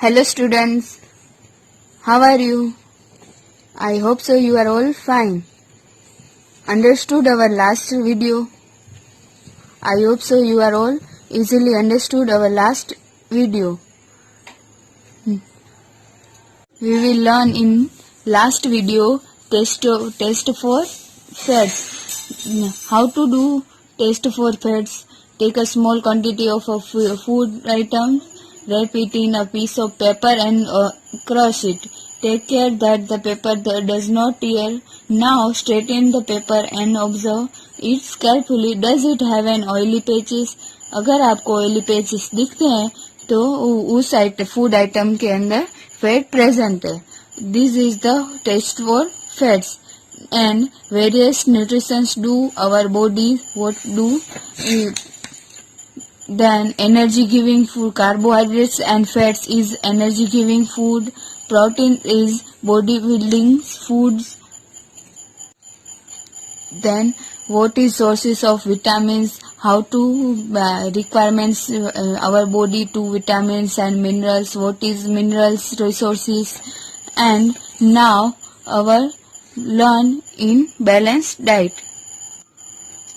Hello students, how are you? I hope so you are all fine. Understood our last video? I hope so you are all easily understood our last video. We will learn in last video test for fats. How to do test for fats? Take a small quantity of a food item, wrap it in a piece of paper and crush it. Take care that the paper does not tear. Now straighten the paper and observe it carefully. Does it have an oily patches? अगर आपको oily patches दिखते हैं तो उस food item के अंदर fat present है. This is the test for fats and various nutritions do our body what do. Then energy giving food, carbohydrates and fats is energy giving food, protein is body building foods. Then what is sources of vitamins, how to requirements our body to vitamins and minerals, what is minerals resources. And now our learn in balanced diet.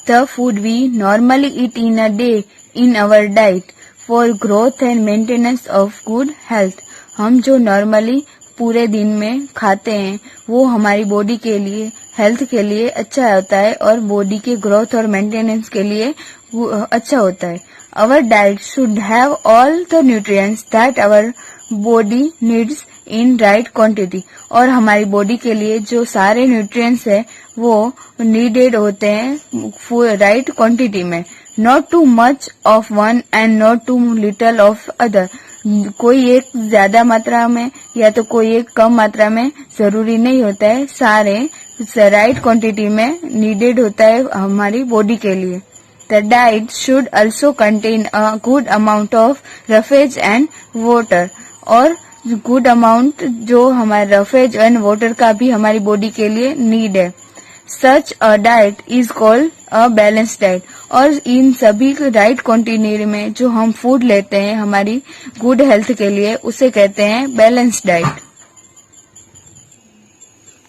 The food we normally eat in a day in our diet for growth and maintenance of good health. हम जो normally पूरे दिन में खाते हैं वो हमारी body के लिए हेल्थ के लिए अच्छा होता है और बॉडी के ग्रोथ और मेंटेनेंस के लिए अच्छा होता है. Our diet should have all the nutrients that our body needs in right quantity. और हमारी बॉडी के लिए जो सारे न्यूट्रिएंट्स है वो नीडेड होते हैं राइट क्वांटिटी में. Not too much of one and not too little of other. कोई एक ज्यादा मात्रा में या तो कोई एक कम मात्रा में जरूरी नहीं होता है, सारे राइट क्वांटिटी में नीडेड होता है हमारी बॉडी के लिए. The diet should also contain a good amount of roughage and water. और गुड अमाउंट जो हमारे रफेज एंड वाटर का भी हमारी बॉडी के लिए नीड है. Such a diet is called a balance diet. और इन सभी राइट क्वांटिटी में जो हम फूड लेते हैं हमारी गुड हेल्थ के लिए उसे कहते हैं balance diet.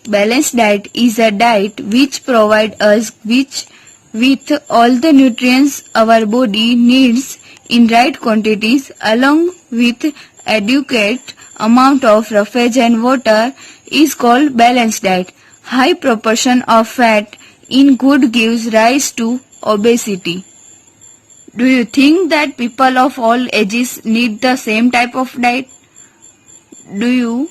Balanced diet is a diet which provides us with all the nutrients our body needs in right quantities along with adequate amount of roughage and water is called balanced diet. High proportion of fat in food gives rise to obesity. Do you think that people of all ages need the same type of diet? Do you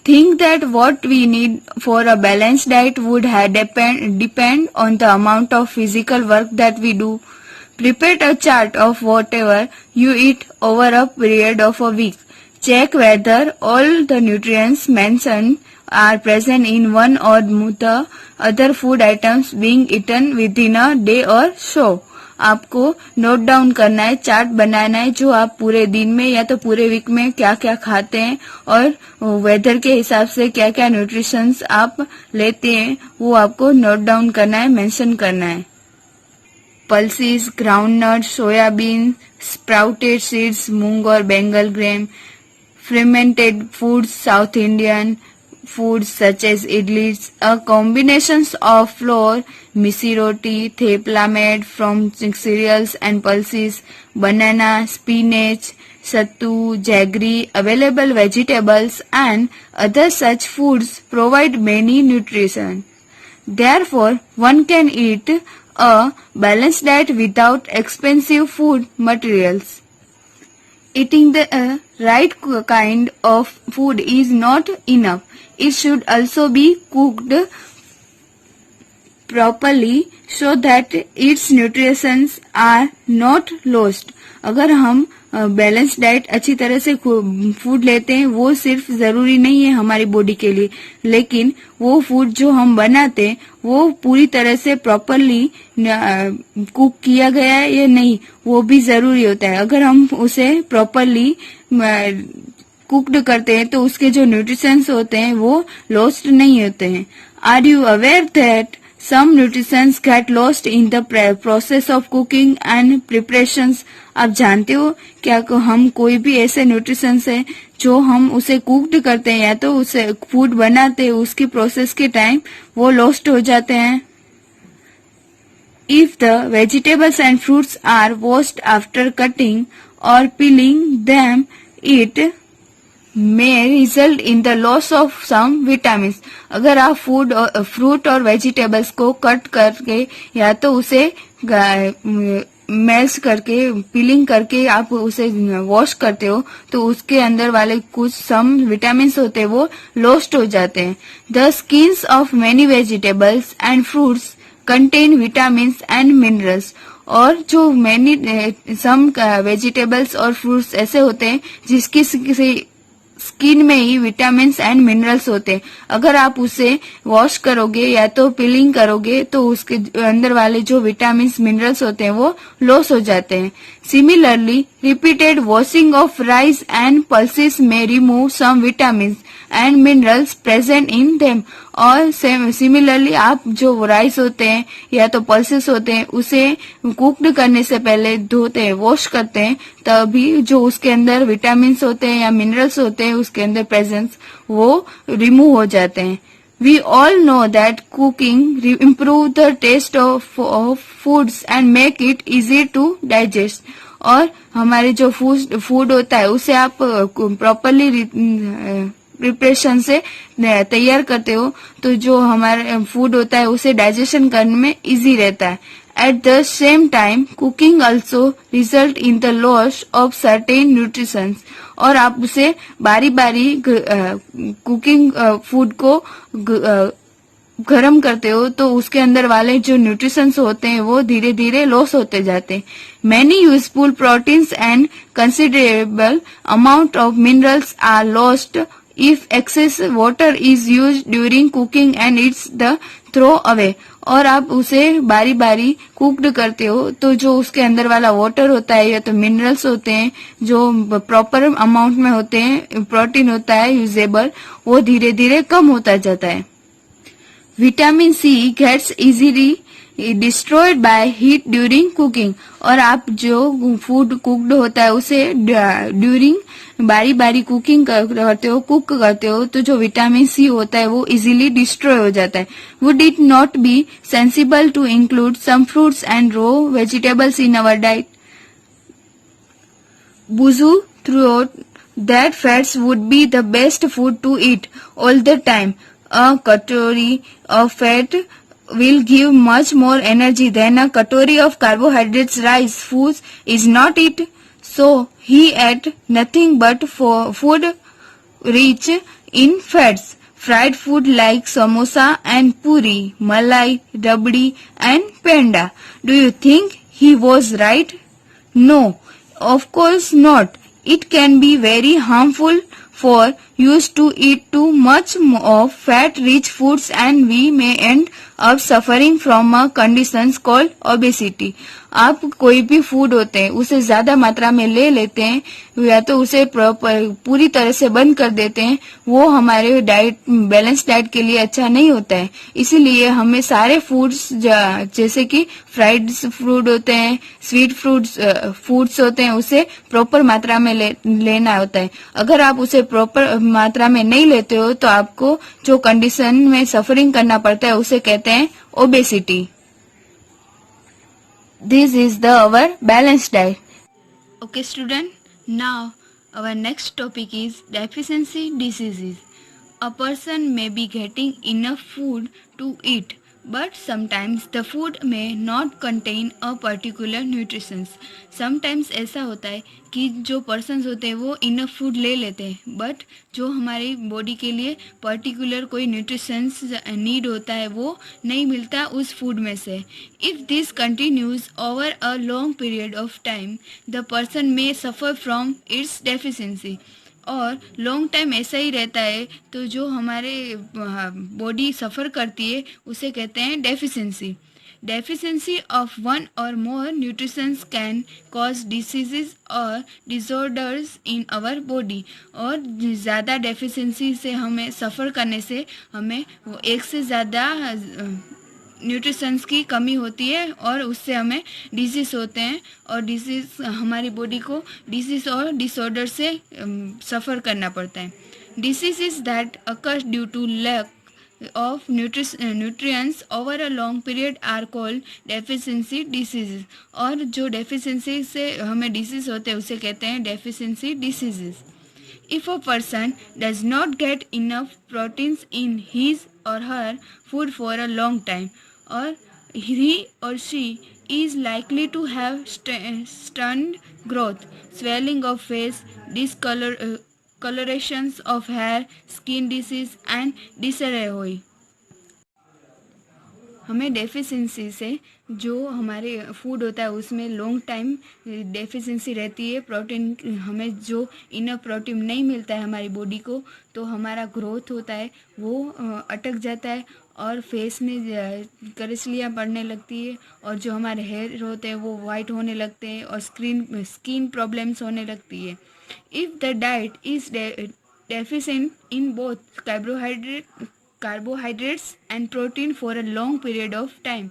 think that what we need for a balanced diet would depend on the amount of physical work that we do? Prepare a chart of whatever you eat over a period of a week. Check whether all the nutrients mentioned are present in one or the other food items being eaten within a day or so. आपको note down करना है, chart बनाना है जो आप पूरे दिन में या तो पूरे वीक में क्या क्या खाते हैं और वेदर के हिसाब से क्या क्या न्यूट्रिशंस आप लेते हैं वो आपको नोट डाउन करना है, मेंशन करना है. Pulses, groundnut, soybean, sprouted seeds, moong और Bengal gram, fermented foods, South Indian foods such as idlis, a combinations of flour, misi roti, thepla made from cereals and pulses, banana, spinach, sattu, jaggery, available vegetables and other such foods provide many nutrition. Therefore, one can eat a balanced diet without expensive food materials. Eating the right kind of food is not enough. It should also be cooked properly so that its nutrients are not lost. अगर हम balance diet अच्छी तरह से food लेते हैं वो सिर्फ जरूरी नहीं है हमारी बॉडी के लिए, लेकिन वो फूड जो हम बनाते हैं वो पूरी तरह से प्रॉपरली कुक किया गया है या नहीं वो भी जरूरी होता है. अगर हम उसे प्रॉपरली कुक्ड करते हैं तो उसके जो न्यूट्रिशंस होते हैं वो लॉस्ट नहीं होते हैं. Are you aware that Some nutrients get lost in the process of cooking and preparations. आप जानते हो क्या हम कोई भी ऐसे न्यूट्रिशंस है जो हम उसे कुक्ड करते हैं या तो उसे फूड बनाते हैं उसकी प्रोसेस के टाइम वो लॉस्ट हो जाते हैं. If the vegetables and fruits are washed after cutting or peeling them, it may result in the loss of some vitamins. अगर आप फ्रूट और वेजिटेबल्स को कट करके या तो उसे मैश करके पीलिंग करके आप उसे वॉश करते हो तो उसके अंदर वाले कुछ सम विटामिन होते हैं वो लॉस्ट हो जाते हैं. The skins of many vegetables and fruits contain vitamins and minerals. और जो सम वेजिटेबल्स और फ्रूट्स ऐसे होते हैं जिसकी स्किन में ही विटामिन्स एंड मिनरल्स होते हैं. अगर आप उसे वॉश करोगे या तो पीलिंग करोगे तो उसके अंदर वाले जो विटामिन्स मिनरल्स होते हैं वो लॉस हो जाते हैं. Similarly repeated washing of rice and pulses में remove some vitamins and minerals present in them. और सिमिलरली आप जो राइस होते हैं या तो पल्सेस होते हैं उसे कुक्ड करने से पहले धोते हैं वॉश करते हैं तभी जो उसके अंदर विटामिन्स होते हैं या मिनरल्स होते हैं उसके अंदर प्रेजेंस वो रिमूव हो जाते हैं. We all know that cooking improve the taste of foods and make it easy to digest. और हमारे जो फूड होता है उसे आप प्रॉपरली प्रिपरेशन से तैयार करते हो तो जो हमारा फूड होता है उसे डाइजेशन करने में इजी रहता है. At the same time, cooking also result in the loss of certain nutrients. और आप उसे बारी बारी कुकिंग फूड को गरम करते हो तो उसके अंदर वाले जो न्यूट्रिशंस होते हैं वो धीरे धीरे लॉस होते जाते हैं. Many useful proteins and considerable amount of minerals are lost if excess water is used during cooking and it's the throw away. और आप उसे बारी बारी कुक्ड करते हो तो जो उसके अंदर वाला वाटर होता है या तो मिनरल्स होते हैं जो प्रॉपर अमाउंट में होते हैं प्रोटीन होता है यूजेबल वो धीरे धीरे कम होता जाता है. Vitamin C gets easily destroyed by heat during cooking. और आप जो फूड कुक्ड होता है उसे ड्यूरिंग बारी बारी कुकिंग करते हो कुक करते हो तो जो विटामिन सी होता है वो इजीली डिस्ट्रॉय हो जाता है. Would it not be sensible to include some fruits and raw vegetables in our diet? बुजू throughout that fats would be the best food to eat all the time. A calorie of fat will give much more energy than a calorie of carbohydrates. Rice foods is not it. So he ate nothing but food rich in fats. Fried food like samosa and puri, malai, rabdi and penda. Do you think he was right? No, of course not. It can be very harmful for used to eat too much of fat-rich foods and we may end up suffering from a condition called obesity. आप कोई भी food होते हैं उसे ज्यादा मात्रा में ले लेते हैं या तो उसे पूरी तरह से बंद कर देते हैं वो हमारे डाइट बैलेंस डाइट के लिए अच्छा नहीं होता है. इसीलिए हमें सारे फूड्स जैसे कि फ्राइड फूड होते हैं स्वीट फूड्स होते हैं उसे प्रॉपर मात्रा में लेना होता है. अगर आप उसे प्रॉपर मात्रा में नहीं लेते हो तो आपको जो कंडीशन में सफरिंग करना पड़ता है उसे कहते हैं obesity. This is our balanced diet. Okay student, now our next topic is deficiency diseases. A person may be getting enough food to eat, but sometimes the food may not contain a particular nutrients. Sometimes ऐसा होता है कि जो persons होते हैं वो enough food ले लेते हैं बट जो हमारी बॉडी के लिए पर्टिकुलर कोई न्यूट्रिशंस नीड होता है वो नहीं मिलता उस फूड में से. If this continues over a long period of time the person may suffer from its deficiency. और लॉन्ग टाइम ऐसा ही रहता है तो जो हमारे बॉडी सफ़र करती है उसे कहते हैं deficiency. Deficiency of one or more nutrients can cause diseases or disorders in our body. और ज़्यादा डेफिशिएंसी से हमें सफ़र करने से हमें एक से ज़्यादा न्यूट्रिशंस की कमी होती है और उससे हमें डिजीज होते हैं और डिजीज हमारी बॉडी को डिजीज और डिसऑर्डर से सफ़र करना पड़ता है। Diseases that occurs due to lack of nutrients over a long period are called deficiency diseases। और जो deficiency से हमें disease होते हैं उसे कहते हैं deficiency diseases। If a person does not get enough proteins in his or her food for a long time, or he or she is likely to have stunted growth, swelling of face, colorations of hair, skin disease and disarray। हमें deficiency से जो हमारे food होता है उसमें long time deficiency रहती है, protein हमें जो इनफ प्रोटीन नहीं मिलता है हमारी बॉडी को, तो हमारा ग्रोथ होता है वो अटक जाता है और फेस में करसलियाँ पड़ने लगती है और जो हमारे हेयर होते हैं वो वाइट होने लगते हैं और स्किन प्रॉब्लम्स होने लगती है। If the diet is deficient in both carbohydrates and protein for a long period of time।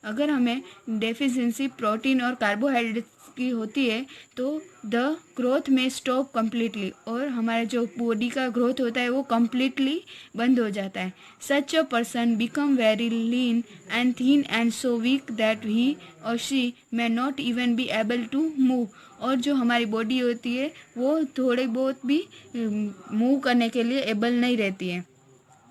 अगर हमें डेफिशिएंसी प्रोटीन और कार्बोहाइड्रेट्स की होती है तो द ग्रोथ में स्टॉप कम्प्लीटली और हमारा जो बॉडी का ग्रोथ होता है वो कम्प्लीटली बंद हो जाता है। Such a person become very lean and thin and so weak that he or she may not even be able to move. और जो हमारी बॉडी होती है वो थोड़े बहुत भी मूव करने के लिए एबल नहीं रहती है।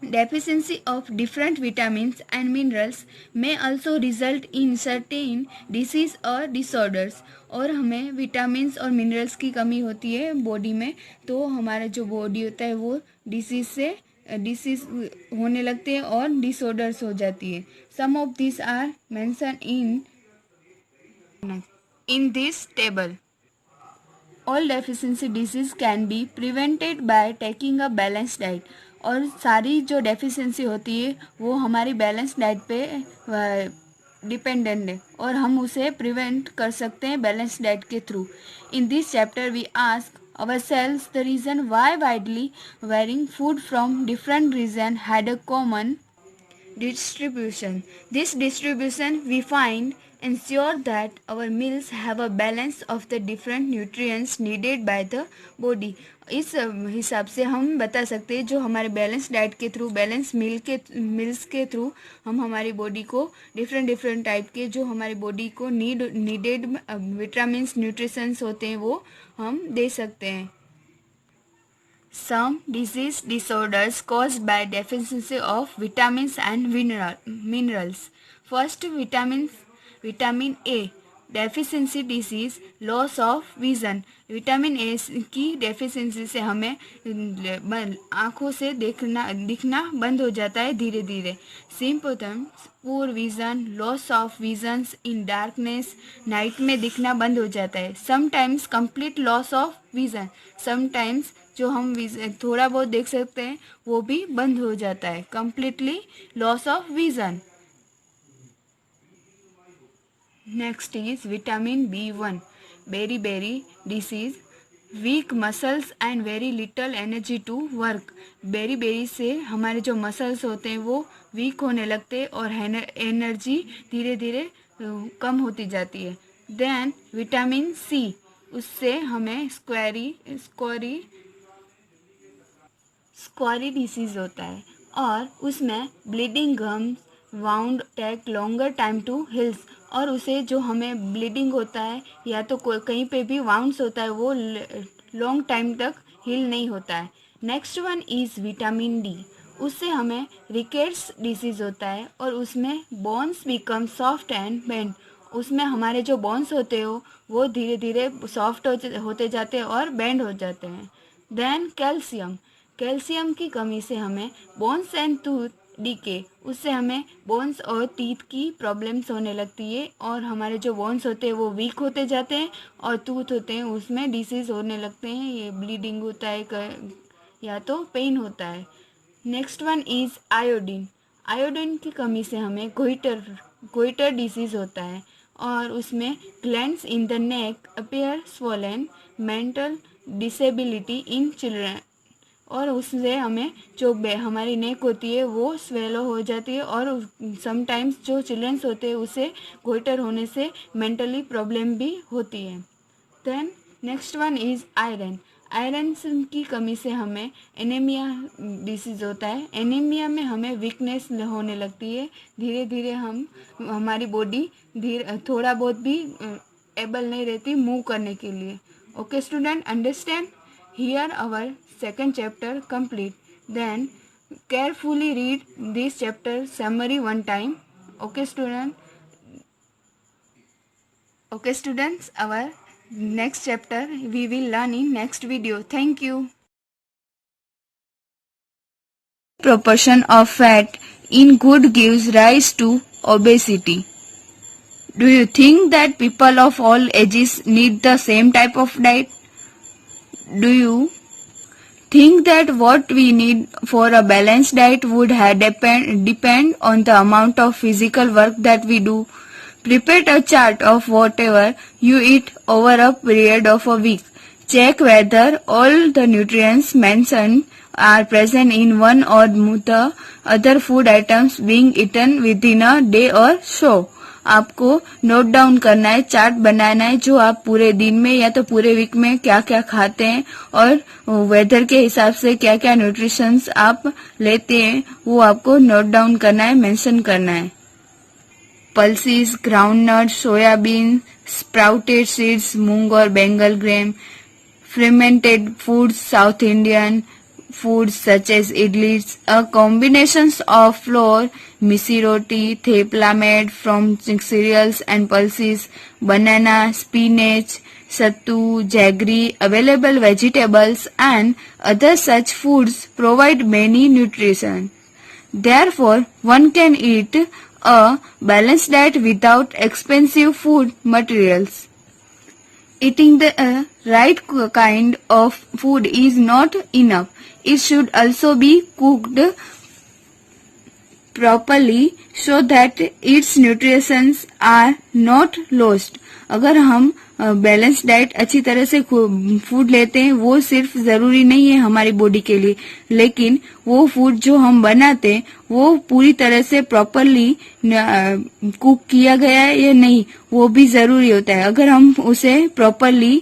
Deficiency of different vitamins and minerals may also result in certain disease or disorders। और हमें विटामिन्स और मिनरल्स की कमी होती है बॉडी में तो हमारा जो बॉडी होता है वो डिसीज होने लगते हैं और डिसऑर्डर्स हो जाती है। Some of this are mention in this table. All deficiency disease can be prevented by taking a balance diet. और सारी जो डेफिशिएंसी होती है वो हमारी बैलेंस डाइट पे डिपेंडेंट है और हम उसे प्रिवेंट कर सकते हैं बैलेंस डाइट के through. In this chapter we ask ourselves the reason why widely varying food from different region had a common distribution। This distribution we find ensure that our meals have a balance of the different nutrients needed by the body। इस हिसाब से हम बता सकते हैं जो हमारे balance diet के थ्रू बैलेंस मिल्स के थ्रू हम हमारी बॉडी को डिफरेंट टाइप के जो हमारी बॉडी को नीडेड विटामिन्स न्यूट्रिशंस होते हैं वो हम दे सकते हैं। Some disease disorders caused by deficiency of vitamins and minerals। First, vitamin A deficiency disease, loss of vision. Vitamin A की डेफिशिएंसी से हमें आँखों से दिखना बंद हो जाता है धीरे धीरे। Symptoms poor vision, loss of visions in darkness, night में दिखना बंद हो जाता है। Sometimes complete loss of vision, sometimes जो हम थोड़ा बहुत देख सकते हैं वो भी बंद हो जाता है। Completely loss of vision. Next is vitamin B1 beri disease, weak muscles and very little energy to work. Beri से हमारे जो मसल्स होते हैं वो वीक होने लगते हैं और एनर्जी धीरे धीरे कम होती जाती है। देन विटामिन C, उससे हमें स्क्वारी डिसीज होता है और उसमें bleeding gums wound take longer time to heals. और उसे जो हमें ब्लीडिंग होता है या तो कहीं पे भी वाउंड्स होता है वो लॉन्ग टाइम तक हील नहीं होता है। Next one is vitamin D, उससे हमें रिकेट्स डिसीज़ होता है और उसमें bones become soft and bend. उसमें हमारे जो बोन्स होते हो वो धीरे धीरे सॉफ्ट होते जाते हैं और बेंड हो जाते हैं। देन कैल्शियम की कमी से हमें बोन्स एंड टूथ डीके, उससे हमें बोन्स और टीथ की प्रॉब्लम्स होने लगती है और हमारे जो बोन्स होते हैं वो वीक होते जाते हैं और टूथ होते हैं उसमें डिसीज़ होने लगते हैं, ये ब्लीडिंग होता है या तो पेन होता है। नेक्स्ट वन इज़ आयोडीन की कमी से हमें गोइटर डिसीज़ होता है और उसमें glands in the neck appear swollen, mental disability in children. और उससे हमें जो हमारी नेक होती है वो स्वेलो हो जाती है और समटाइम्स जो चिल्ड्रंस होते हैं उसे गोइटर होने से मेंटली प्रॉब्लम भी होती है। Then next one is iron. Iron की कमी से हमें एनीमिया डिसीज होता है। एनीमिया में हमें वीकनेस होने लगती है, धीरे धीरे हमारी बॉडी थोड़ा बहुत भी एबल नहीं रहती मूव करने के लिए। Okay student, understand? Here our second chapter complete. Then carefully read this chapter summary one time. Okay students, our next chapter we will learn in next video. Thank you. Proportion of fat in good gives rise to obesity. Do you think that people of all ages need the same type of diet? Do you think that what we need for a balanced diet would depend on the amount of physical work that we do? Prepare a chart of whatever you eat over a period of a week. Check whether all the nutrients mentioned are present in one or the other food items being eaten within a day or so. आपको note down करना है, chart बनाना है जो आप पूरे दिन में या तो पूरे वीक में क्या क्या खाते हैं और वेदर के हिसाब से क्या क्या न्यूट्रिशंस आप लेते हैं वो आपको नोट डाउन करना है, मेंशन करना है। Pulses, groundnut, soybean, sprouted seeds, moong और Bengal gram, fermented foods, South Indian foods such as idlis, a combinations of flour, misi roti, thepla made from cereals and pulses, banana, spinach, sattu, jaggery, available vegetables and other such foods provide many nutrition. Therefore, one can eat a balanced diet without expensive food materials. Eating the right kind of food is not enough. It should also be cooked properly so that its nutrients are not lost. अगर हम balance diet अच्छी तरह से food लेते हैं वो सिर्फ जरूरी नहीं है हमारी बॉडी के लिए, लेकिन वो फूड जो हम बनाते हैं वो पूरी तरह से प्रॉपरली कुक किया गया है या नहीं वो भी जरूरी होता है। अगर हम उसे प्रॉपरली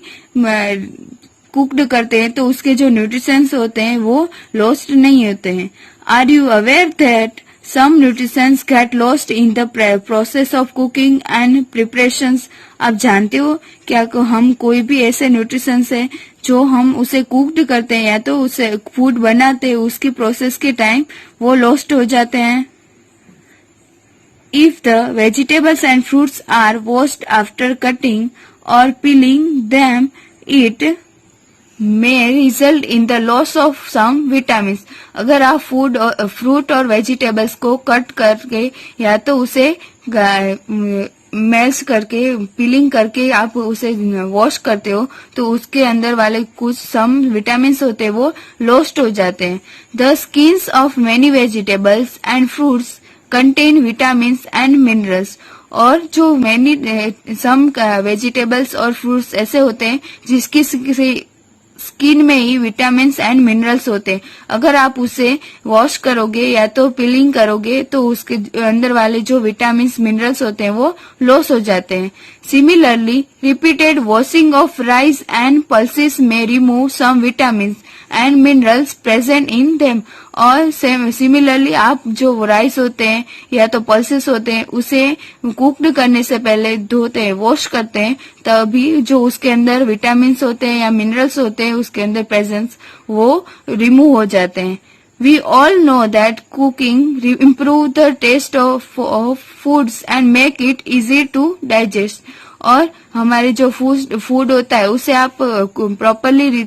कुक्ड करते हैं तो उसके जो न्यूट्रिशंस होते हैं वो लॉस्ट नहीं होते हैं। Are you aware that some nutrients get lost in the process of cooking and preparations? आप जानते हो क्या हम कोई भी ऐसे न्यूट्रिशंस है जो हम उसे कुक्ड करते हैं या तो उसे फूड बनाते हैं उसकी प्रोसेस के टाइम वो लॉस्ट हो जाते हैं। If the vegetables and fruits are washed after cutting or peeling them, it may result in the loss of some vitamins. अगर आप फ्रूट और वेजिटेबल्स को कट करके या तो उसे मैश करके पीलिंग करके आप उसे वॉश करते हो तो उसके अंदर वाले कुछ सम विटामिन्स होते हैं वो लॉस्ट हो जाते हैं। The skins of many vegetables and fruits contain vitamins and minerals. और जो सम वेजिटेबल्स और फ्रूट्स ऐसे होते हैं जिसकी स्किन में ही विटामिन्स एंड मिनरल्स होते हैं। अगर आप उसे वॉश करोगे या तो पीलिंग करोगे तो उसके अंदर वाले जो विटामिन्स मिनरल्स होते हैं वो लॉस हो जाते हैं। Similarly repeated washing of rice and pulses में remove some vitamins and minerals present in them. और सिमिलरली आप जो राइस होते हैं या तो पल्सेस होते हैं उसे कुक्ड करने से पहले धोते हैं, वॉश करते हैं, तभी जो उसके अंदर विटामिन्स होते हैं या मिनरल्स होते हैं उसके अंदर प्रेजेंस वो रिमूव हो जाते हैं। We all know that cooking improve the taste of foods and make it easy to digest. और हमारे जो फूड होता है उसे आप प्रॉपरली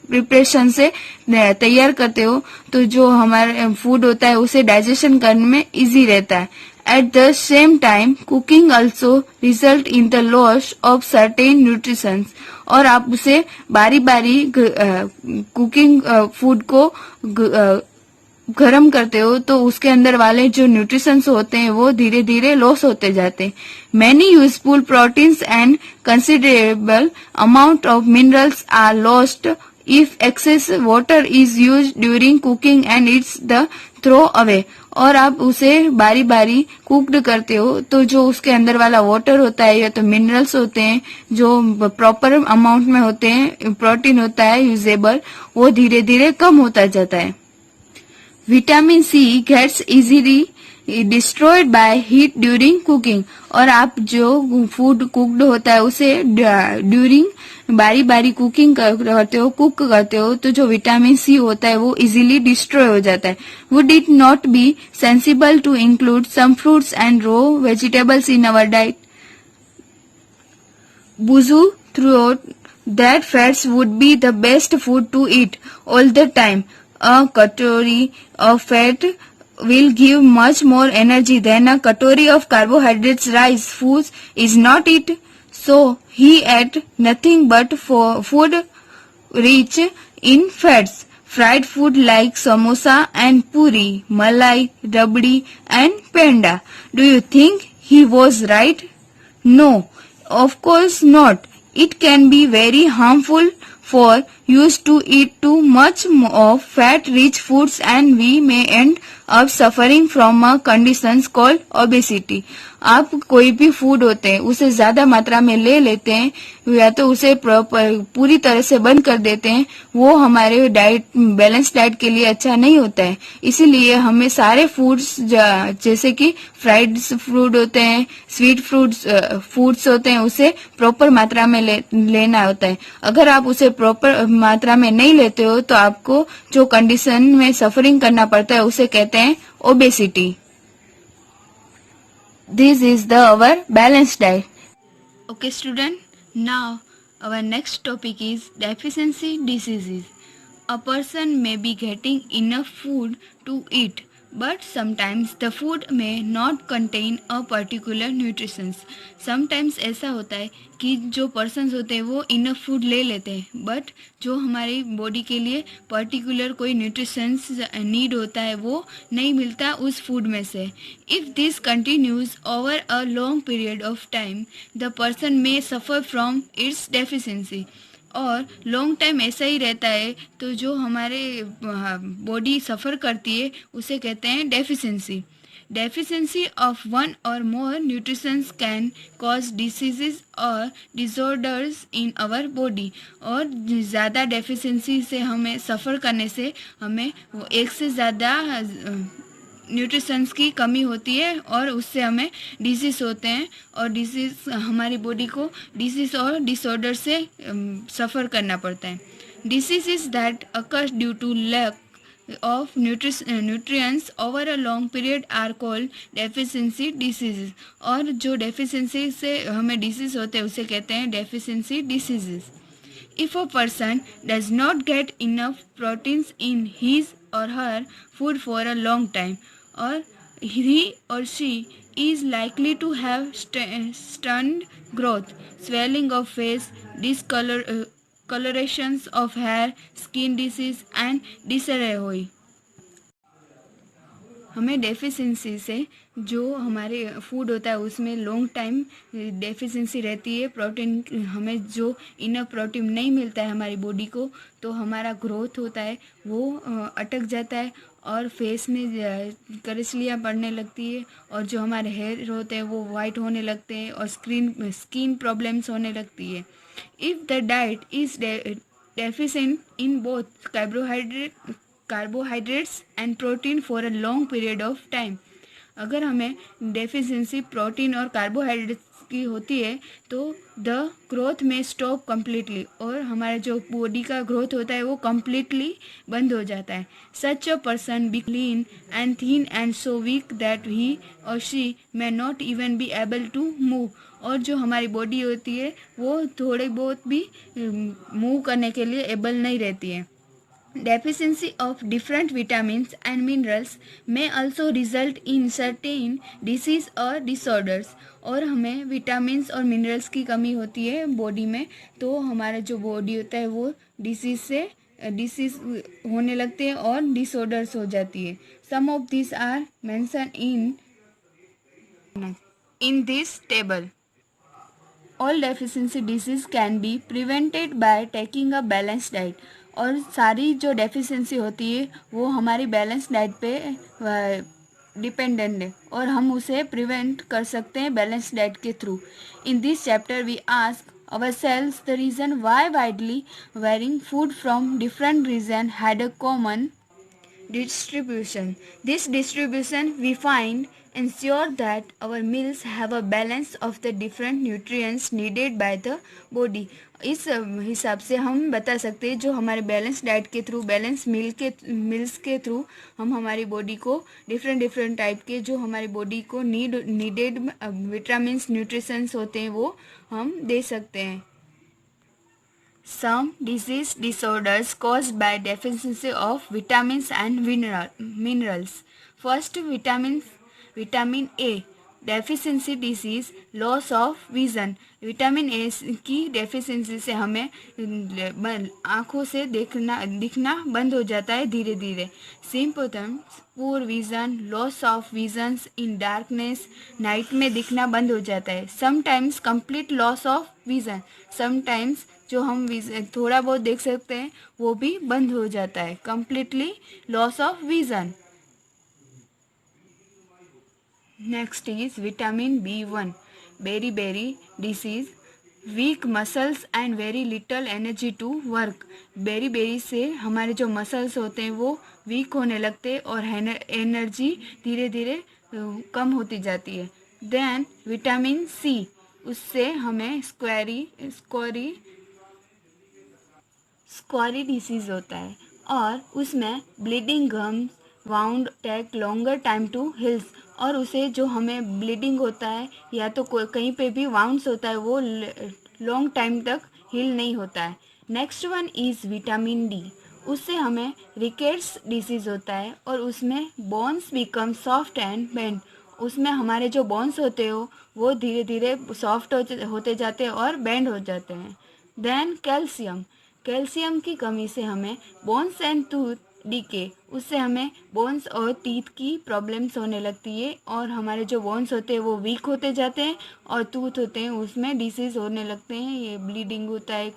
प्रिपरेशन से तैयार करते हो तो जो हमारा फूड होता है उसे डाइजेशन करने में इजी रहता है। At the same time cooking also result in the loss of certain nutritions. और आप उसे बारी बारी कुकिंग फूड को गरम करते हो तो उसके अंदर वाले जो न्यूट्रिशंस होते हैं वो धीरे धीरे लॉस होते जाते हैं। Many useful proteins and considerable amount of minerals are lost if excess water is used during cooking and it's the throw away, और आप उसे बारी बारी कुकड करते हो तो जो उसके अंदर वाला वाटर होता है या तो मिनरल्स होते हैं जो प्रॉपर अमाउंट में होते हैं, प्रोटीन होता है यूजेबल, वो धीरे धीरे कम होता जाता है. Vitamin C gets easily destroyed by heat during cooking, और आप जो फूड कुकड होता है उसे ड्यूरिंग बारी बारी कुकिंग करते हो, कुक करते हो, तो जो विटामिन सी होता है वो इजीली डिस्ट्रॉय हो जाता है. Would it not be sensible to include some fruits and raw vegetables in our diet? Buzu thought that fats would be the best food to eat all the time. A katori of fat will give much more energy than a katori of carbohydrates rice foods, is not it? So he ate nothing but food rich in fats. Fried food like samosa and puri, malai, rabdi and penda. Do you think he was right? No, of course not. It can be very harmful for us to eat too much of fat-rich foods and we may end up suffering from a condition called obesity. आप कोई भी food होते हैं उसे ज्यादा मात्रा में ले लेते हैं या तो उसे पूरी तरह से बंद कर देते हैं, वो हमारे डाइट बैलेंस डाइट के लिए अच्छा नहीं होता है. इसीलिए हमें सारे फूड्स जैसे कि फ्राइड फूड होते हैं, स्वीट फूड्स होते हैं, उसे प्रॉपर मात्रा में लेना होता है. अगर आप उसे प्रॉपर मात्रा में नहीं लेते हो तो आपको जो कंडीशन में सफरिंग करना पड़ता है उसे कहते हैं obesity. This is our balanced diet. Okay student, now our next topic is deficiency diseases. A person may be getting enough food to eat, but sometimes the food may not contain a particular nutrition. Sometimes ऐसा होता है कि जो persons होते हैं वो enough food ले लेते हैं बट जो हमारी बॉडी के लिए पर्टिकुलर कोई न्यूट्रिशंस नीड होता है वो नहीं मिलता उस फूड में से. If this continues over a long period of time the person may suffer from its deficiency. और लॉन्ग टाइम ऐसा ही रहता है तो जो हमारे बॉडी सफ़र करती है उसे कहते हैं deficiency. Deficiency of one or more nutrients can cause diseases or disorders in our body. और ज़्यादा डेफिशिएंसी से हमें सफ़र करने से हमें एक से ज़्यादा न्यूट्रिशंस की कमी होती है और उससे हमें डिजीज़ होते हैं और डिजीज़ हमारी बॉडी को डिजीज़ और डिसऑर्डर से सफ़र करना पड़ता है. Diseases that occur due to lack of nutrients over a long period are called deficiency diseases. और जो deficiency से हमें disease होते हैं उसे कहते हैं deficiency diseases. If a person does not get enough proteins in his or her food for a long time, or he or she is likely to have stunted growth, swelling of face, colorations of hair, skin disease and dysarthria. हमें deficiency से जो हमारे food होता है उसमें long time deficiency रहती है, protein हमें जो इनफ प्रोटीन नहीं मिलता है हमारी बॉडी को तो हमारा ग्रोथ होता है वो अटक जाता है और फेस में करचलियाँ पड़ने लगती है और जो हमारे हेयर होते हैं वो वाइट होने लगते हैं और स्किन प्रॉब्लम्स होने लगती है. If the diet is deficient in both carbohydrates and protein for a long period of time, अगर हमें डेफिशिएंसी प्रोटीन और कार्बोहाइड्रेट्स की होती है तो द ग्रोथ में स्टॉप कम्प्लीटली और हमारा जो बॉडी का ग्रोथ होता है वो कम्प्लीटली बंद हो जाता है. Such a person be lean and thin and so weak that he or she may not even be able to move. और जो हमारी बॉडी होती है वो थोड़े बहुत भी मूव करने के लिए एबल नहीं रहती है. Deficiency of different vitamins and minerals may also result in certain disease or disorders. और हमें विटामिन्स और मिनरल्स की कमी होती है बॉडी में तो हमारा जो बॉडी होता है वो डिसीज होने लगते हैं और डिसऑर्डर्स हो जाती है. Some of this are mention in this table. All deficiency disease can be prevented by taking a balanced diet. और सारी जो डेफिशिएंसी होती है वो हमारी बैलेंस डाइट पे डिपेंडेंट है और हम उसे प्रिवेंट कर सकते हैं बैलेंस डाइट के through. In this chapter we ask ourselves the reason why widely varying food from different region had a common distribution. This distribution we find ensure that our meals have a balance of the different nutrients needed by the body. इस हिसाब से हम बता सकते हैं जो हमारे balance diet के थ्रू बैलेंस मिल्स के थ्रू हम हमारी बॉडी को डिफरेंट टाइप के जो हमारी बॉडी को नीडेड विटामिन न्यूट्रिशंस होते हैं वो हम दे सकते हैं. Some disease disorders caused by deficiency of vitamins and minerals. First, vitamin A. Deficiency disease loss of vision. Vitamin A की डेफिशिएंसी से हमें आँखों से दिखना बंद हो जाता है धीरे धीरे. Symptoms poor vision, loss of visions in darkness, night में दिखना बंद हो जाता है. Sometimes complete loss of vision, sometimes जो हम थोड़ा बहुत देख सकते हैं वो भी बंद हो जाता है. Completely loss of vision. Next is vitamin B1 beri disease. Weak muscles and very little energy to work. Beri से हमारे जो मसल्स होते हैं वो वीक होने लगते हैं और एनर्जी धीरे धीरे कम होती जाती है. देन विटामिन C, उससे हमें स्क्वारी डिसीज होता है और उसमें bleeding gums wound take longer time to heals. और उसे जो हमें ब्लीडिंग होता है या तो कहीं पे भी वाउंड्स होता है वो लॉन्ग टाइम तक हील नहीं होता है. Next one is vitamin D. उससे हमें रिकेट्स डिसीज होता है और उसमें bones become soft and bend. उसमें हमारे जो बोन्स होते हो वो धीरे धीरे सॉफ्ट होते जाते हैं और बेंड हो जाते हैं. देन कैल्शियम की कमी से हमें बोन्स एंड टूथ डीके. उससे हमें बोन्स और टीथ की प्रॉब्लम्स होने लगती है और हमारे जो बोन्स होते हैं वो वीक होते जाते हैं और टूथ होते हैं उसमें डिसीज होने लगते हैं. ये ब्लीडिंग होता है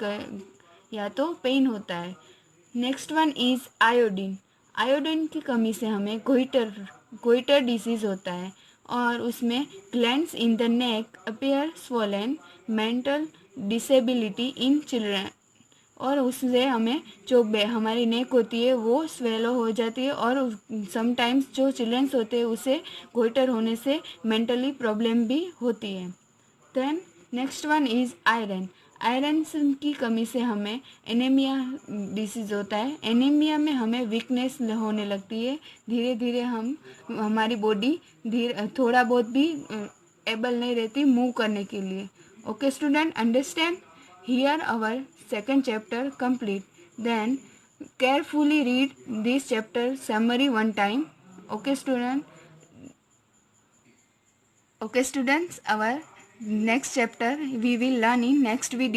या तो पेन होता है. नेक्स्ट वन इज़ आयोडीन की कमी से हमें गोइटर डिसीज होता है और उसमें glands in the neck appear swollen. Mental disability in children. और उससे हमें जो हमारी नेक होती है वो स्वेलो हो जाती है और समटाइम्स जो चिल्ड्रंस होते हैं उसे गोइटर होने से मेंटली प्रॉब्लम भी होती है. Then next one is iron की कमी से हमें एनीमिया डिसीज होता है. एनीमिया में हमें वीकनेस होने लगती है. धीरे धीरे हमारी बॉडी थोड़ा बहुत भी एबल नहीं रहती मूव करने के लिए. Okay student, understand. Here our second chapter complete. Then carefully read this chapter summary one time. Okay students, our next chapter we will learn in next video.